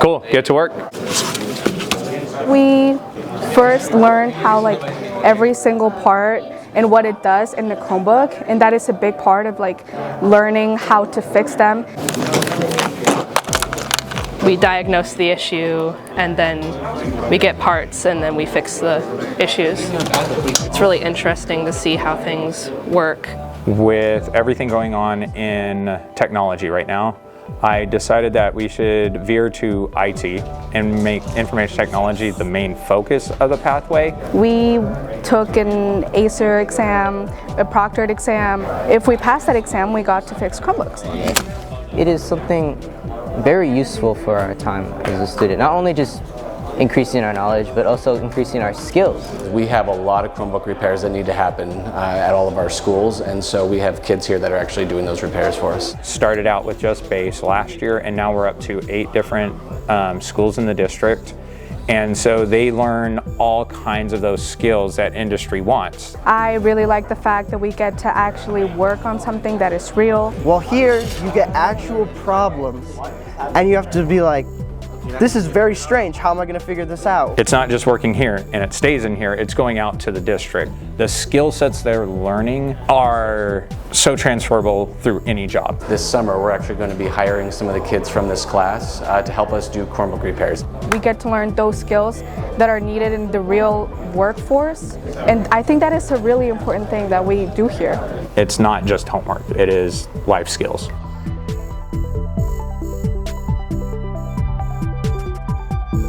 Cool, get to work. We first learned how like every single part and what it does in the Chromebook, and that is a big part of like learning how to fix them. We diagnose the issue and then we get parts and then we fix the issues. It's really interesting to see how things work. With everything going on in technology right now, I decided that we should veer to IT and make information technology the main focus of the pathway. We took an ACER exam, a proctored exam. If we passed that exam, we got to fix Chromebooks. It is something very useful for our time as a student, not only just increasing our knowledge, but also increasing our skills. We have a lot of Chromebook repairs that need to happen at all of our schools, and so we have kids here that are actually doing those repairs for us. Started out with just base last year, and now we're up to 8 different schools in the district. And so they learn all kinds of those skills that industry wants. I really like the fact that we get to actually work on something that is real. Well, here you get actual problems, and you have to be like, this is very strange, how am I going to figure this out? It's not just working here and it stays in here, it's going out to the district. The skill sets they're learning are so transferable through any job. This summer we're actually going to be hiring some of the kids from this class to help us do Chromebook repairs. We get to learn those skills that are needed in the real workforce, and I think that is a really important thing that we do here. It's not just homework, it is life skills.